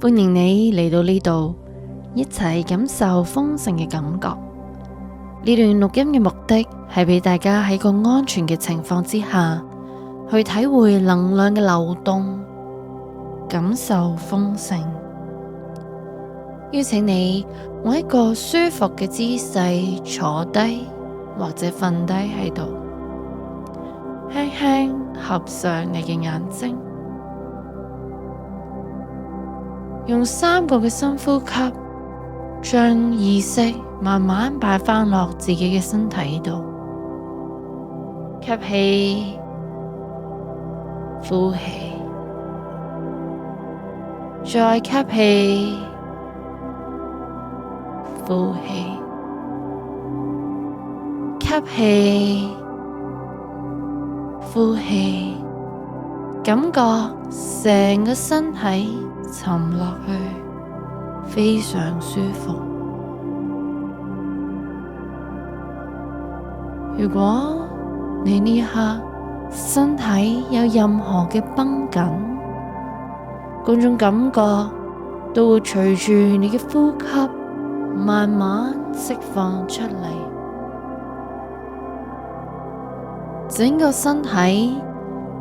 歡迎你嚟到呢度，一齊感受豐盛嘅感覺。呢段錄音嘅目的係俾大家喺個安全嘅情況之下，去體會能量嘅流動，感受豐盛。邀請你揾一個舒服嘅姿勢坐低或者瞓低喺度，輕輕合上你嘅眼睛，用3個嘅深呼吸，將意識慢慢擺返落自己嘅身體度。吸氣，呼氣，再吸氣，呼氣，吸氣，呼氣，感覺成個身體沉落去，非常舒服。如果你呢一刻身體有任何嘅繃緊，嗰種感覺都會隨住你嘅呼吸慢慢釋放出嚟，整個身體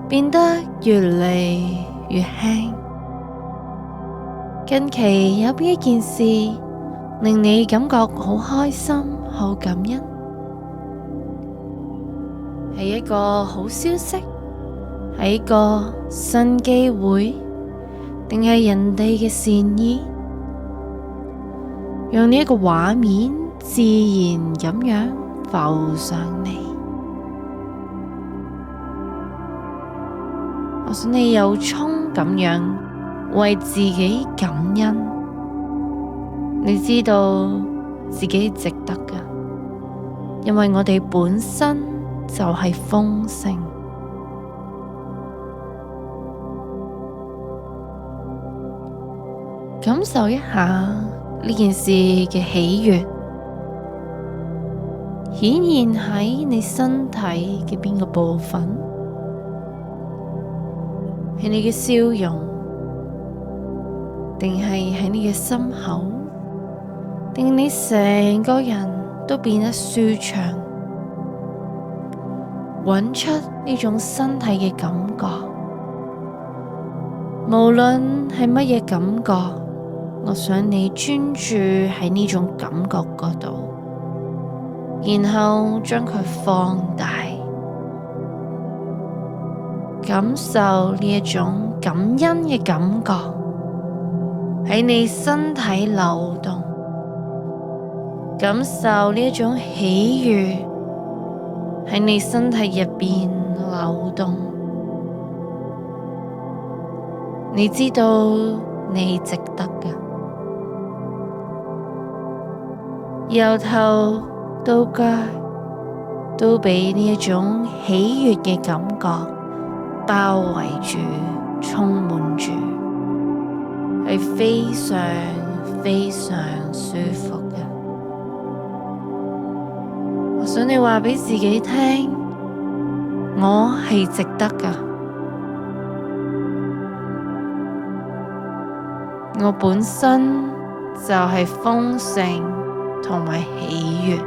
變得越嚟越輕。近期有邊一件事令你感覺好開心、好感恩？係一個好消息，係一個新機會，定係人哋嘅善意？讓呢一個畫面自然咁樣浮上嚟。我想你由衷咁樣為自己感恩，你知道自己值得㗎，因為我哋本身就係豐盛。感受一下呢件事嘅喜悅，顯現喺你身體嘅邊個部分？係你嘅笑容，定係喺你嘅心口，定你成個人都變得舒暢？揾出呢種身體嘅感覺，無論係乜嘢感覺，我想你專注喺呢種感覺嗰度，然後將佢放大，感受呢一種感恩嘅感覺喺你身體流動，感受呢一種喜悅喺你身體入邊流動。你知道你值得㗎，由頭到腳都俾呢一種喜悅嘅感覺包圍住、充滿住，係非常非常舒服嘅。我想你話俾自己聽，我係值得㗎，我本身就係豐盛同埋喜悅，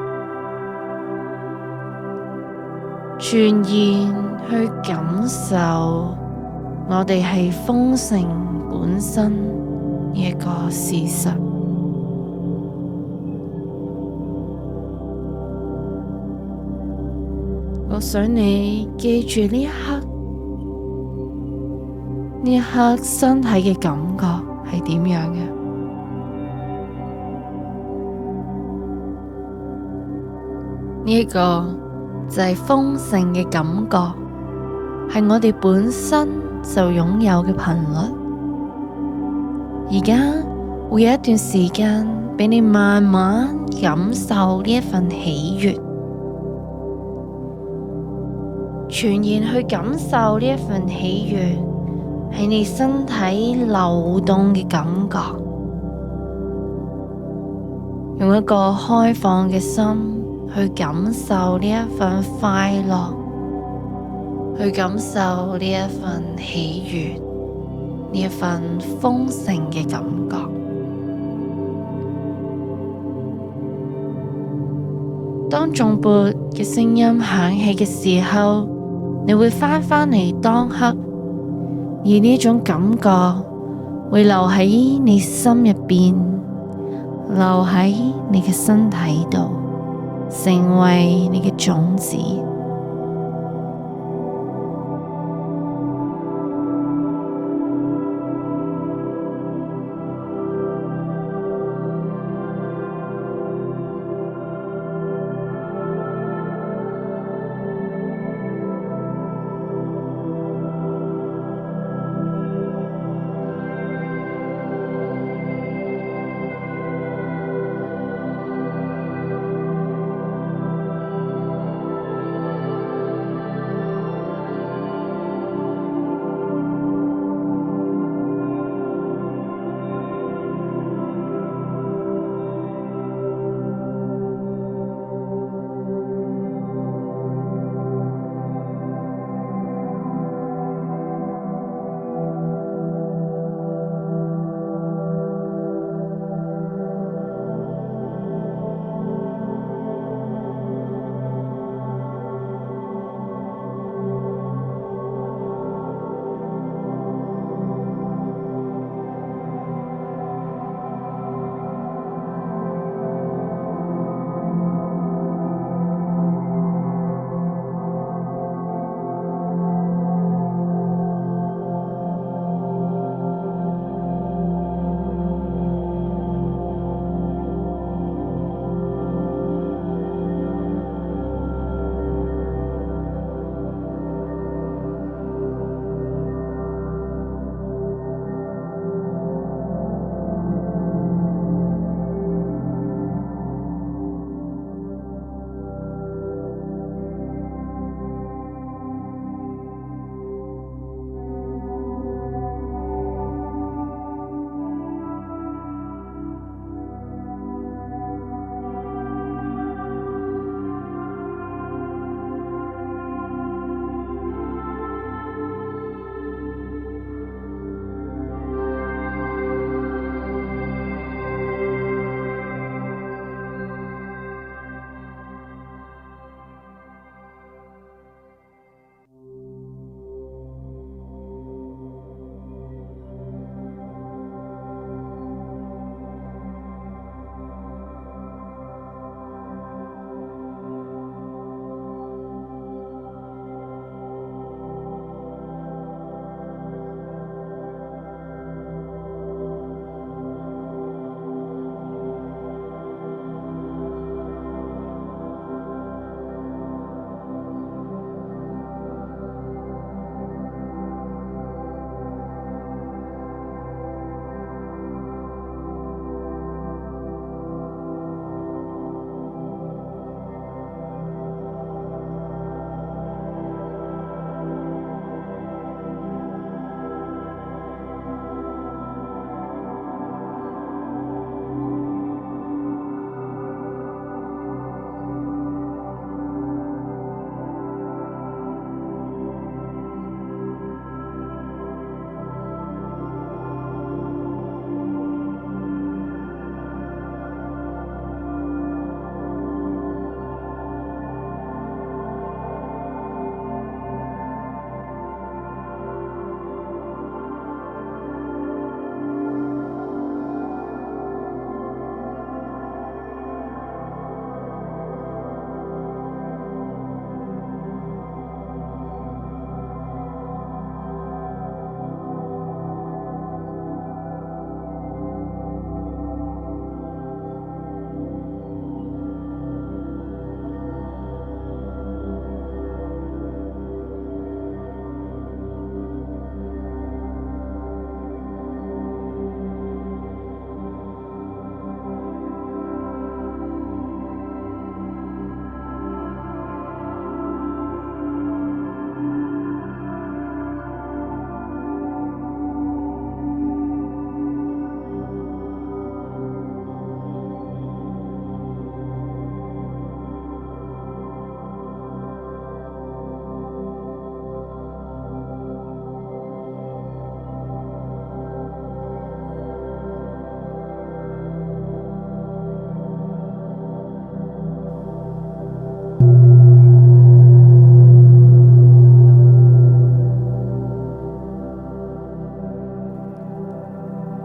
全然去感受我哋係豐盛本身呢一個事實。我想你記住呢一刻，呢一刻身體嘅感覺係點樣嘅？呢一個就係豐盛嘅感覺，係我哋本身就擁有嘅頻率。而家會有一段時間俾你慢慢感受呢一份喜悅，全然去感受呢一份喜悅喺你身體流動嘅感覺，用一個開放嘅心去感受呢一份快樂，去感受呢一份喜悅，呢一份豐盛嘅感覺。當頌缽嘅聲音響起嘅時候，你會返嚟當刻，而呢種感覺會留喺你心入邊，留喺你嘅身體度，成為你嘅種子。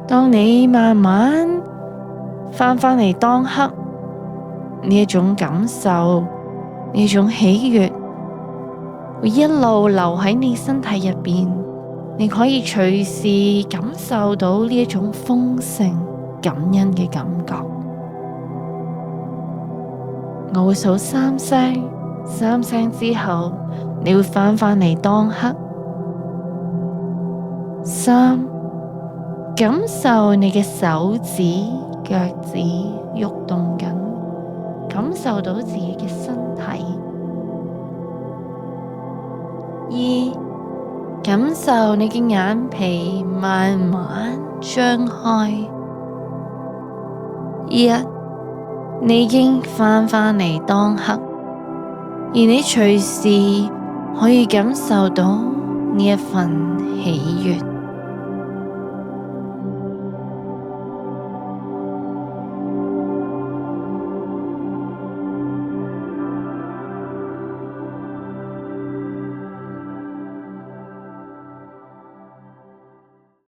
當你慢慢返嚟當刻，呢一種感受，呢一種喜悅，會一路留喺你身體入邊，你可以隨時感受到呢一種豐盛、感恩嘅感覺。我會數3聲，3聲之後，你會返嚟當刻。3，感受你嘅手指、腳趾喐動緊，感受到自己嘅身體。2，感受你嘅眼皮慢慢張開。1，你已經返嚟當刻，而你隨時可以感受到呢一份喜悅。